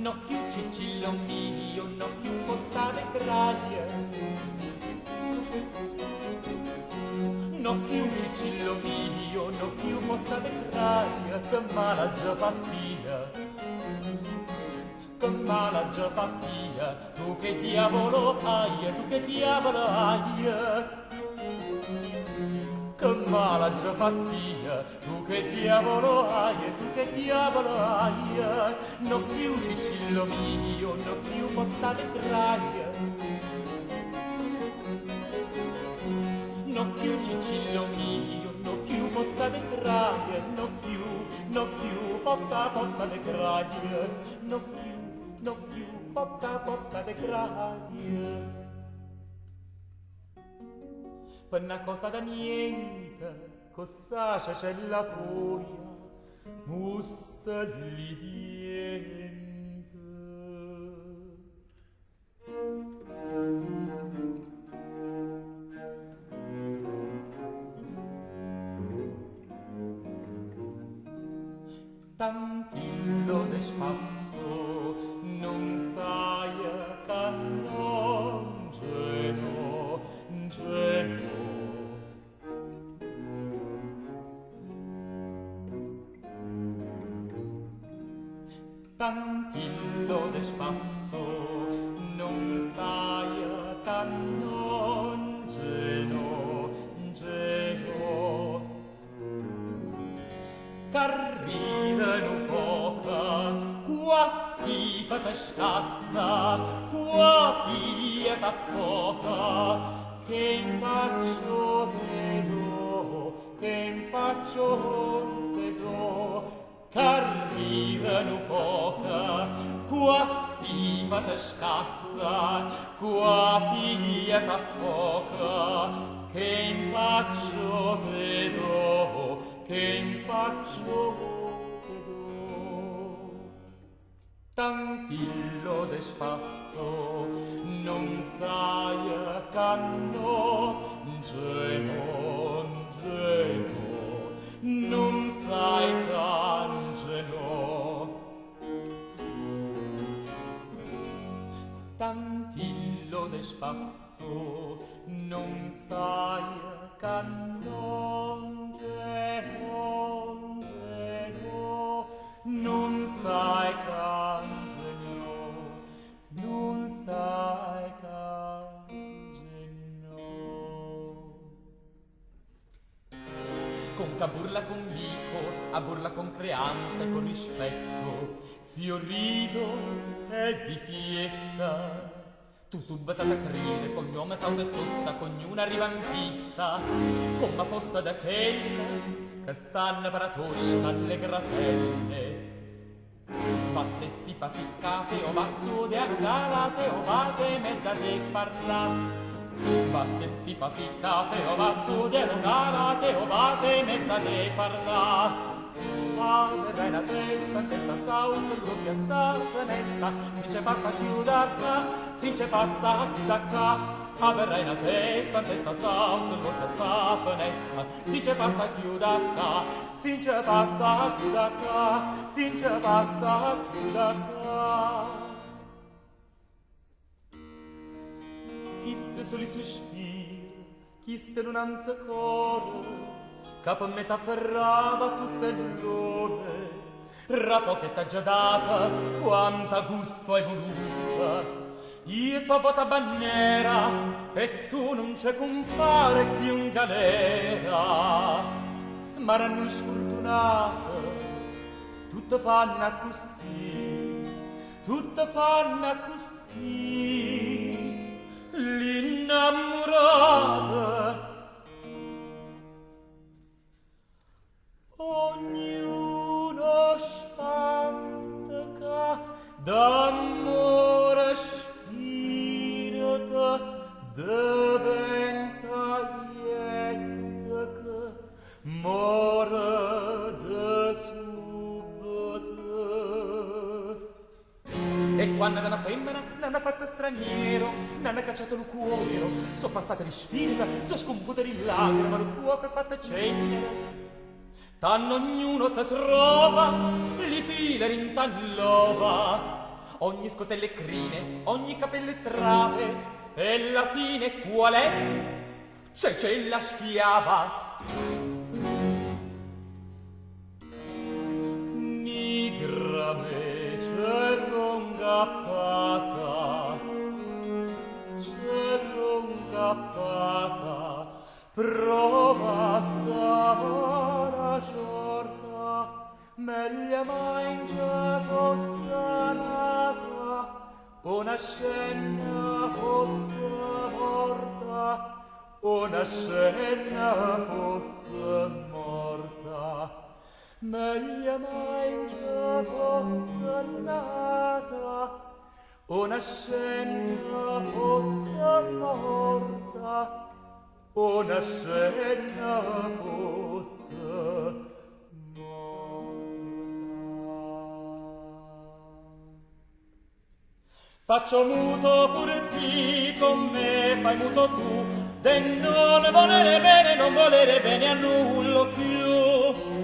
no più cicillo mio, no più portare graie, no più cicillo mio, no più portare graie, che mala già fattia, che mala già fattia, tu che diavolo hai, tu che diavolo hai, che mala già fattia, tu che diavolo hai, tu che diavolo hai, no più cicillo mio, no più portare graie, no più cicillo mio, no più portare graie, no più portare graie, no più portare graie. Per una cosa da niente, cosa c'è la troia, musta li diente. Tantillo de spasso, non sai che non geno, geno. Tantillo de spasso, non sai che non geno, geno. Qu'arrivano poca, qua stipata scassa, qua fiata poca, che impaccio vedo, che impaccio vedo. Qu'arrivano poca, qua stipata scassa, qua fiata poca, che impaccio vedo, che impaccio vedo. Tantillo de spasso, non sai che non geno, geno, non sai che geno. Tantillo de spasso, non sai che non geno, geno, non sai che geno, non sai che geno. Con che burla convico, a burla con creanza e con rispetto, s'io rido e di fietta, tu subito da cride, con gnome sauda e tozza, con gnuna arriva in pizza, come fossa da quelle che stanno per a tosca alle gratelle. Fatte sti passi cafe o va studiare galate o vate mezza di parla. Fatte sti passi cafe o va studiare galate o vate mezza di parla. Aveva la testa sausa, doppia stata nesta, si ce passa chiudarla, si ce passa chiudarla. Aveva la testa sausa, doppia stata nesta, si ce passa chiudarla, si ce passa chiudarla, si ce passa chiudarla. Chi se soli sospira, chi se l'unanza corre, capo metà ferrava tutte l'ore, rapochetta già data, quanta gusto hai voluta. Io so vota banniera, e tu non c'è compare più in galera. Ma a noi sfortunate, tutte fanno così, tutte fanno così, l'innamorata. Ognuno spantica d'amore spirito, diventa lieta che more de subito. E quando da una femmina non ha fatto straniero, non ha cacciato il cuore, so passate di spirita, so scompute di lacrime, ma il fuoco è fatto cenere. Tanno ognuno te trova, li pila rintallova, ogni scotelle crine, ogni capelle trave, e la fine qual è? C'è la schiava. Nigra me ce son gappata, prova stava sciorta, meglio mangia fosse nata, una scena fosse morta, una scena fosse morta. Meglio mangia fosse nata, una scena fosse morta, una scena fosse morta. Faccio muto pure zi, con me fai muto tu, de non volere bene, non volere bene a nullo più.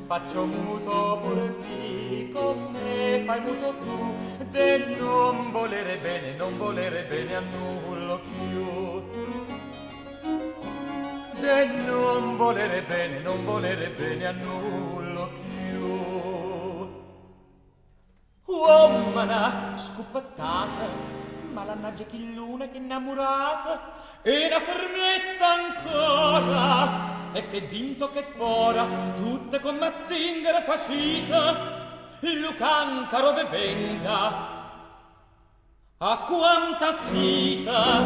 Faccio muto pure zi, con me fai muto tu, de non volere bene, non volere bene a nullo più. De non volere bene, non volere bene a nullo più. Uomana scupattata, malannaggia chi luna che innamorata, e la fermezza ancora, e che dinto che fora, tutte con mazzingare fascita, Lucancaro ve venga, a quanta sita